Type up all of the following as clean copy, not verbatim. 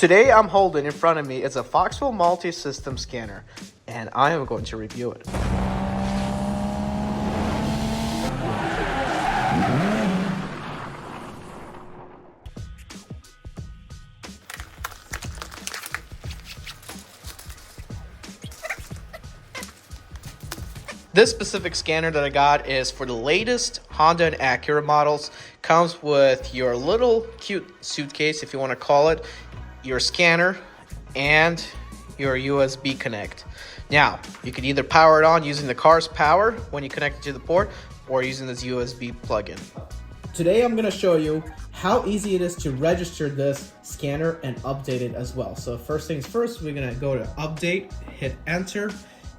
Today I'm holding in front of me is a FOXWELL multi-system scanner, and I am going to review it. This specific scanner that I got is for the latest Honda and Acura models. Comes with your little cute suitcase, if you want to call it, your scanner, and your USB connect. Now, you can either power it on using the car's power when you connect it to the port, or using this USB plug-in. Today I'm going to show you how easy it is to register this scanner and update it as well. So first things first, we're going to go to update, hit enter,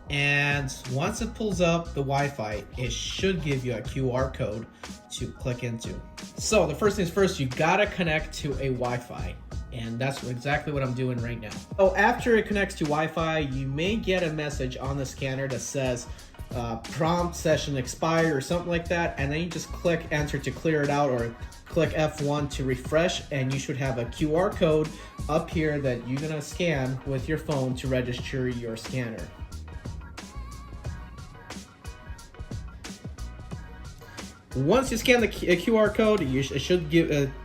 and once it pulls up the Wi-Fi, it should give you a QR code to click into. So the first things first, you gotta connect to a Wi-Fi, and that's exactly what I'm doing right now. So after it connects to Wi-Fi, you may get a message on the scanner that says prompt session expired or something like that, and then you just click enter to clear it out, or click F1 to refresh, and you should have a QR code up here that you're gonna scan with your phone to register your scanner. Once you scan the QR code, it should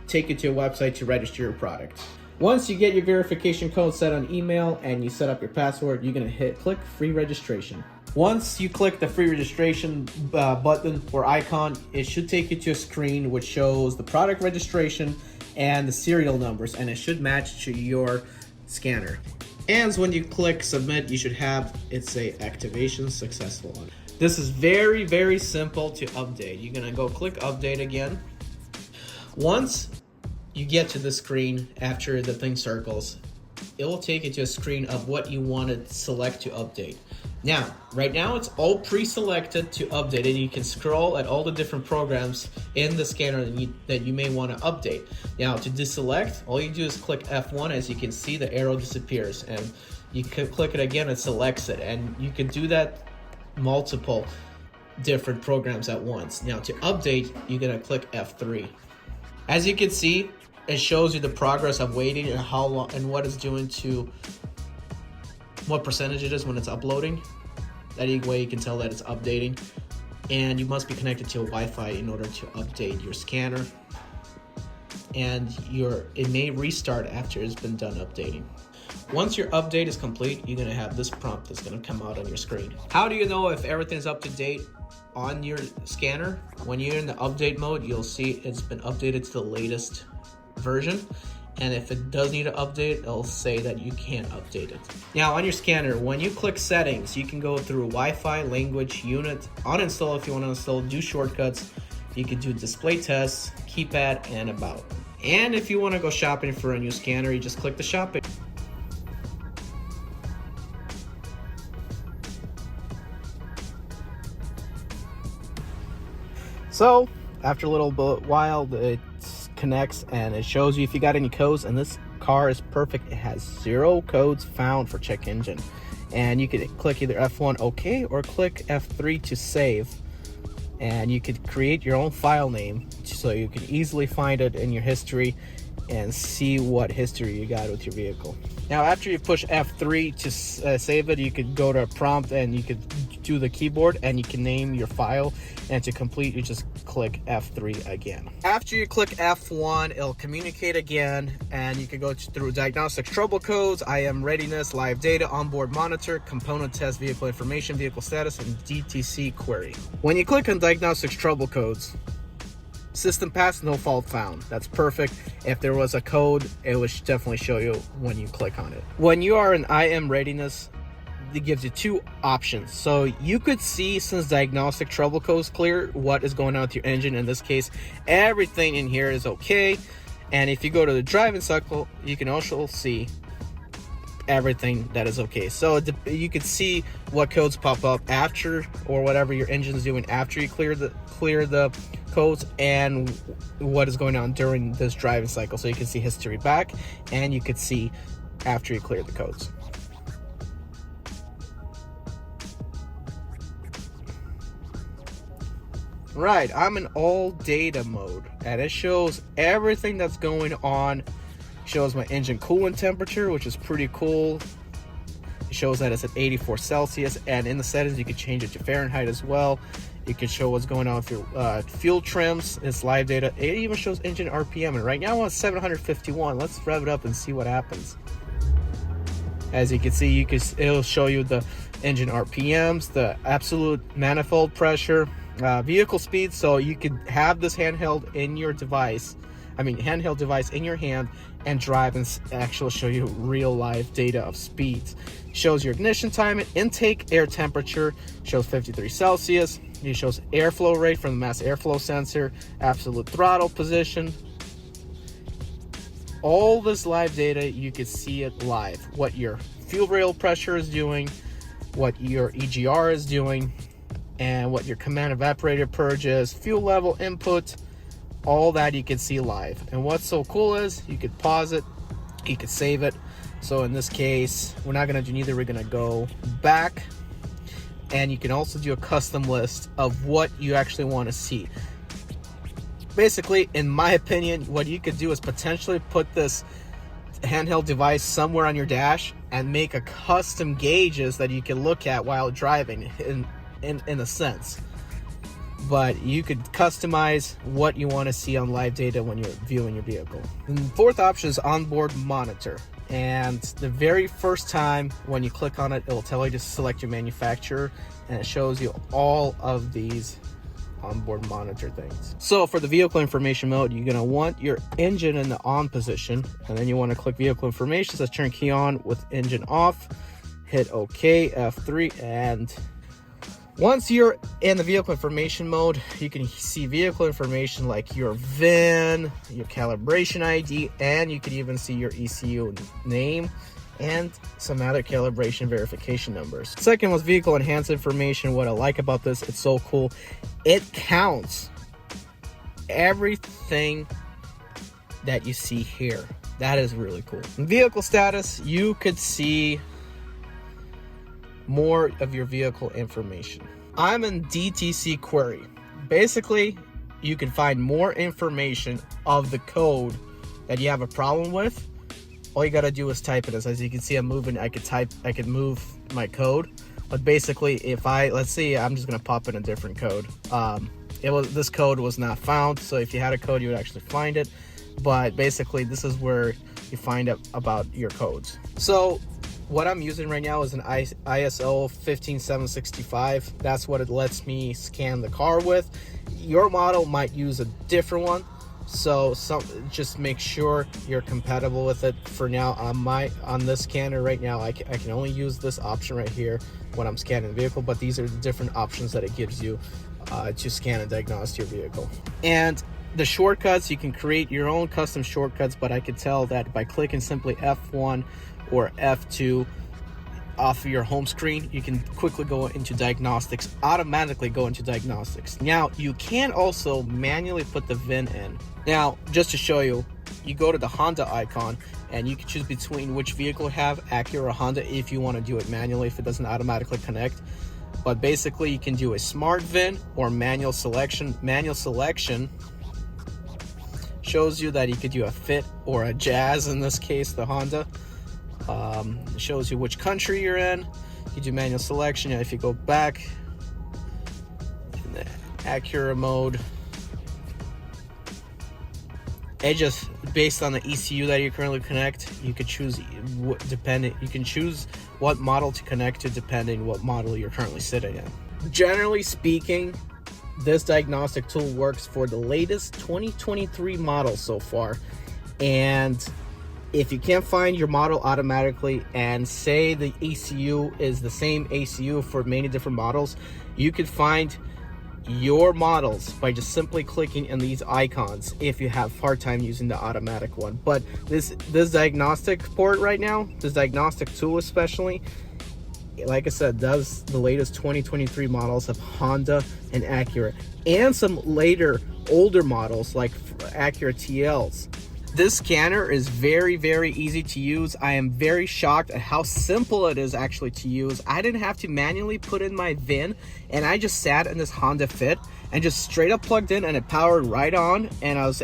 take you to a website to register your product. Once you get your verification code set on email and you set up your password, you're gonna click free registration. Once you click the free registration button or icon, it should take you to a screen which shows the product registration and the serial numbers, and it should match to your scanner. And when you click submit, you should have it say activation successful on it. This is very, very simple to update. You're gonna go click update again. Once you get to the screen after the thing circles, it will take you to a screen of what you want to select to update. Now, right now it's all pre-selected to update, and you can scroll at all the different programs in the scanner that you may want to update. Now, to deselect, all you do is click F1. As you can see, the arrow disappears, and you can click it again, it selects it, and you can do that multiple different programs at once. Now to update, you're gonna click F3. As you can see, it shows you the progress of waiting and how long and what it's doing to what percentage it is when it's uploading. That way you can tell that it's updating, and you must be connected to a Wi-Fi in order to update your scanner, and it may restart after it's been done updating. Once your update is complete, you're gonna have this prompt that's gonna come out on your screen. How do you know if everything's up to date on your scanner? When you're in the update mode, you'll see it's been updated to the latest version. And if it does need an update, it'll say that you can't update it. Now on your scanner, when you click settings, you can go through Wi-Fi, language, unit, uninstall if you want to install, do shortcuts. You can do display tests, keypad, and about. And if you want to go shopping for a new scanner, you just click the shopping. So after a little while, it connects and it shows you if you got any codes, and this car is perfect. It has 0 codes found for check engine, and you could click either F1 OK or click F3 to save, and you could create your own file name so you can easily find it in your history and see what history you got with your vehicle. Now after you push F3 to save it, you could go to a prompt and you could do the keyboard and you can name your file, and to complete you just click F3 again. After you click F1, it'll communicate again, and you can go through diagnostics, trouble codes, IM readiness, live data, onboard monitor, component test, vehicle information, vehicle status, and DTC query. When you click on diagnostics trouble codes, system pass, no fault found. That's perfect. If there was a code, it would definitely show you when you click on it. When you are in IM readiness, it gives you 2 options. So you could see, since diagnostic trouble codes clear, what is going on with your engine. In this case, everything in here is okay. And if you go to the driving cycle, you can also see everything that is okay. So you can see what codes pop up after, or whatever your engine is doing after you clear the codes, and what is going on during this driving cycle. So you can see history back, and you could see after you clear the codes. Right, I'm in all data mode, and it shows everything that's going on Shows my engine coolant temperature, which is pretty cool. It shows that it's at 84 Celsius, and in the settings you can change it to Fahrenheit as well. You can show what's going on with your fuel trims. It's live data. It even shows engine RPM, and right now I'm at 751. Let's rev it up and see what happens. As you can see, it'll show you the engine RPMs, the absolute manifold pressure, vehicle speed, so you could have this handheld in your device. Handheld device in your hand and drive and actually show you real live data of speeds. Shows your ignition time, intake air temperature, shows 53 Celsius. It shows airflow rate from the mass airflow sensor, absolute throttle position. All this live data, you can see it live. What your fuel rail pressure is doing, what your EGR is doing, and what your command evaporator purge is, fuel level input. All that you can see live. And what's so cool is you could pause it, you could save it. So in this case, we're not going to do neither. We're going to go back, and you can also do a custom list of what you actually want to see. Basically, in my opinion, what you could do is potentially put this handheld device somewhere on your dash and make a custom gauges that you can look at while driving in a sense. But you could customize what you want to see on live data when you're viewing your vehicle. And the fourth option is onboard monitor. And the very first time when you click on it, it will tell you to select your manufacturer, and it shows you all of these onboard monitor things. So for the vehicle information mode, you're going to want your engine in the on position, and then you want to click vehicle information. So turn key on with engine off, hit OK, F3, and once you're in the vehicle information mode, you can see vehicle information like your VIN, your calibration ID, and you can even see your ECU name and some other calibration verification numbers. Second was vehicle enhanced information. What I like about this, it's so cool. It counts everything that you see here. That is really cool. In vehicle status, you could see more of your vehicle information. I'm in DTC query. Basically, you can find more information of the code that you have a problem with. All you gotta do is type it. As you can see, I'm moving. I could move my code, but basically, let's see, I'm just gonna pop in a different code. This code was not found, so if you had a code, you would actually find it. But basically, this is where you find out about your codes. So what I'm using right now is an ISO 15765. That's what it lets me scan the car with. Your model might use a different one, so just make sure you're compatible with it. For now, on this scanner right now, I can only use this option right here when I'm scanning the vehicle, but these are the different options that it gives you to scan and diagnose your vehicle. And the shortcuts, you can create your own custom shortcuts, but I could tell that by clicking simply F1 or F2 off of your home screen, you can quickly go into diagnostics, automatically go into diagnostics. Now, you can also manually put the VIN in. Now, just to show you, you go to the Honda icon, and you can choose between which vehicle you have, Acura or Honda, if you want to do it manually, if it doesn't automatically connect. But basically, you can do a smart VIN or manual selection. Manual selection shows you that you could do a Fit or a Jazz, in this case, the Honda. It shows you which country you're in. You do manual selection. And if you go back in the Acura mode, it just based on the ECU that you currently connect, you could choose you can choose what model to connect to depending what model you're currently sitting in. Generally speaking, this diagnostic tool works for the latest 2023 models so far, and if you can't find your model automatically, and say the ECU is the same ECU for many different models, you could find your models by just simply clicking in these icons if you have hard time using the automatic one. But this diagnostic port right now, this diagnostic tool especially, like I said, does the latest 2023 models of Honda and Acura, and some later older models like Acura TLs. This scanner is very, very easy to use. I am very shocked at how simple it is actually to use. I didn't have to manually put in my VIN, and I just sat in this Honda Fit and just straight up plugged in, and it powered right on, and I was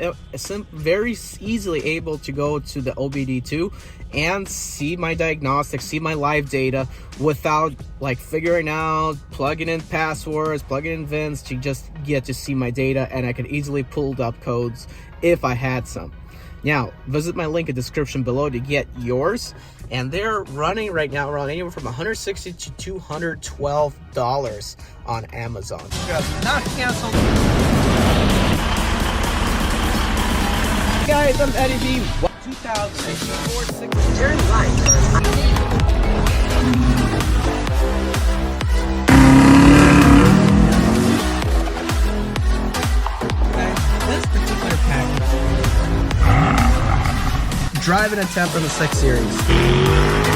very easily able to go to the OBD2 and see my diagnostics, see my live data without like figuring out, plugging in passwords, plugging in VINs to just get to see my data, and I could easily pull up codes if I had some. Now, visit my link in the description below to get yours. And they're running right now around anywhere from $160 to $212 on Amazon. Not canceled. Guys, I'm Eddie B. 2004 turn right. This particular package. Driving a temp from the 6 Series.